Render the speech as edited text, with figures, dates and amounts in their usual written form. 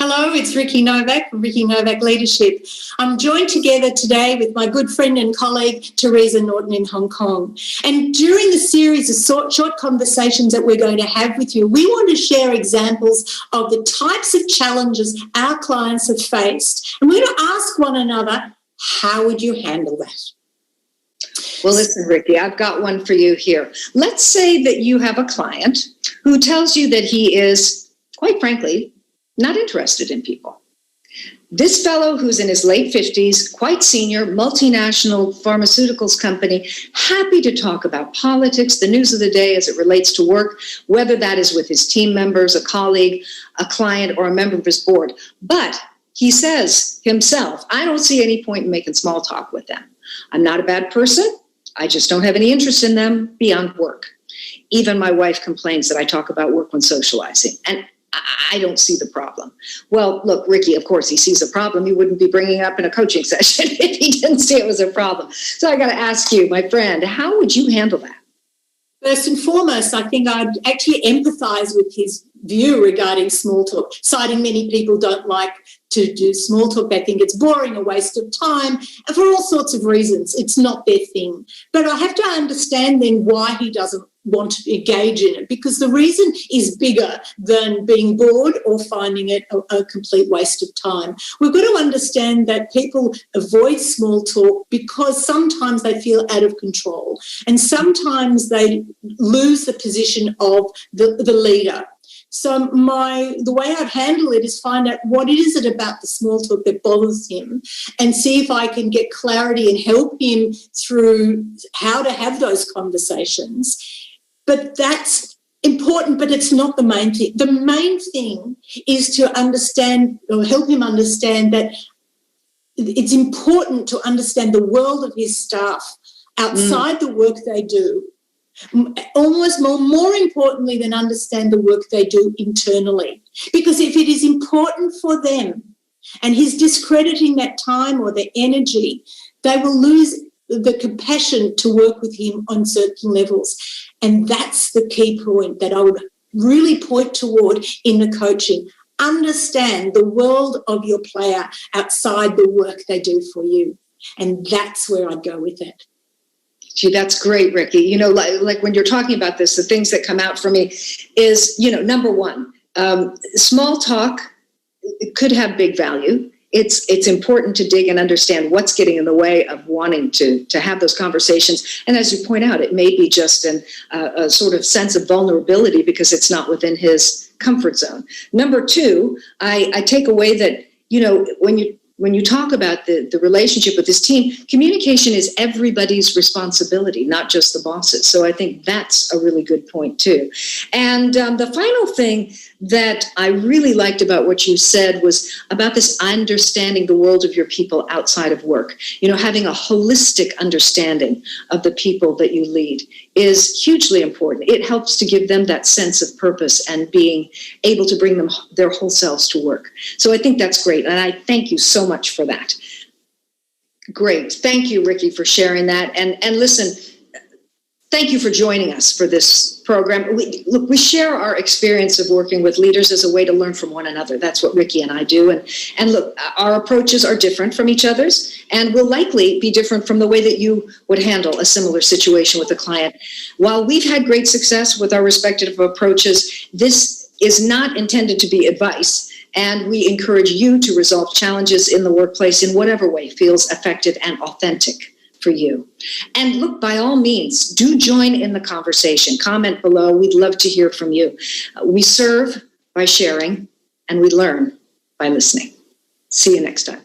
Hello, it's Ricky Nowak from Ricky Nowak Leadership. I'm joined together today with my good friend and colleague, Teresa Norton in Hong Kong. And during the series of short conversations that we're going to have with you, we want to share examples of the types of challenges our clients have faced. And we're going to ask one another, how would you handle that? Well, listen, Ricky, I've got one for you here. Let's say that you have a client who tells you that he is, quite frankly, not interested in people. This fellow who's in his late 50s, quite senior, multinational pharmaceuticals company, happy to talk about politics, the news of the day as it relates to work, whether that is with his team members, a colleague, a client, or a member of his board. But he says himself, I don't see any point in making small talk with them. I'm not a bad person. I just don't have any interest in them beyond work. Even my wife complains that I talk about work when socializing. And I don't see the problem. Well, look, Ricky, of course, he sees a problem. He wouldn't be bringing it up in a coaching session if he didn't see it was a problem. So I got to ask you, my friend, how would you handle that? First and foremost, I think I'd actually empathise with his view regarding small talk, citing many people don't like to do small talk. They think it's boring, a waste of time, and for all sorts of reasons. It's not their thing. But I have to understand then why he doesn't want to engage in it, because the reason is bigger than being bored or finding it a complete waste of time. We've got to understand that people avoid small talk because sometimes they feel out of control and sometimes they lose the position of the leader. So the way I'd handle it is find out what is it about the small talk that bothers him and see if I can get clarity and help him through how to have those conversations. But that's important, but it's not the main thing. The main thing is to understand or help him understand that it's important to understand the world of his staff outside the work they do. Almost more importantly than understand the work they do internally. Because if it is important for them and he's discrediting that time or their energy, they will lose the compassion to work with him on certain levels. And that's the key point that I would really point toward in the coaching. Understand the world of your player outside the work they do for you. And that's where I'd go with it. Gee, that's great, Ricky. You know, like when you're talking about this, the things that come out for me is, number one, small talk could have big value. It's important to dig and understand what's getting in the way of wanting to have those conversations. And as you point out, it may be just a sort of sense of vulnerability because it's not within his comfort zone. Number two, I take away that, when you talk about the relationship with this team, communication is everybody's responsibility, not just the boss's. So I think that's a really good point too. And the final thing that I really liked about what you said was about this understanding the world of your people outside of work. Having a holistic understanding of the people that you lead is hugely important. It helps to give them that sense of purpose and being able to bring them their whole selves to work. So I think that's great. And I thank you so much for that. Great. Thank you, Ricky, for sharing that. And listen, thank you for joining us for this program. We share our experience of working with leaders as a way to learn from one another. That's what Ricky and I do. And look, our approaches are different from each other's and will likely be different from the way that you would handle a similar situation with a client. While we've had great success with our respective approaches, this is not intended to be advice. And we encourage you to resolve challenges in the workplace in whatever way feels effective and authentic for you. And look, by all means, do join in the conversation. Comment below. We'd love to hear from you. We serve by sharing, and we learn by listening. See you next time.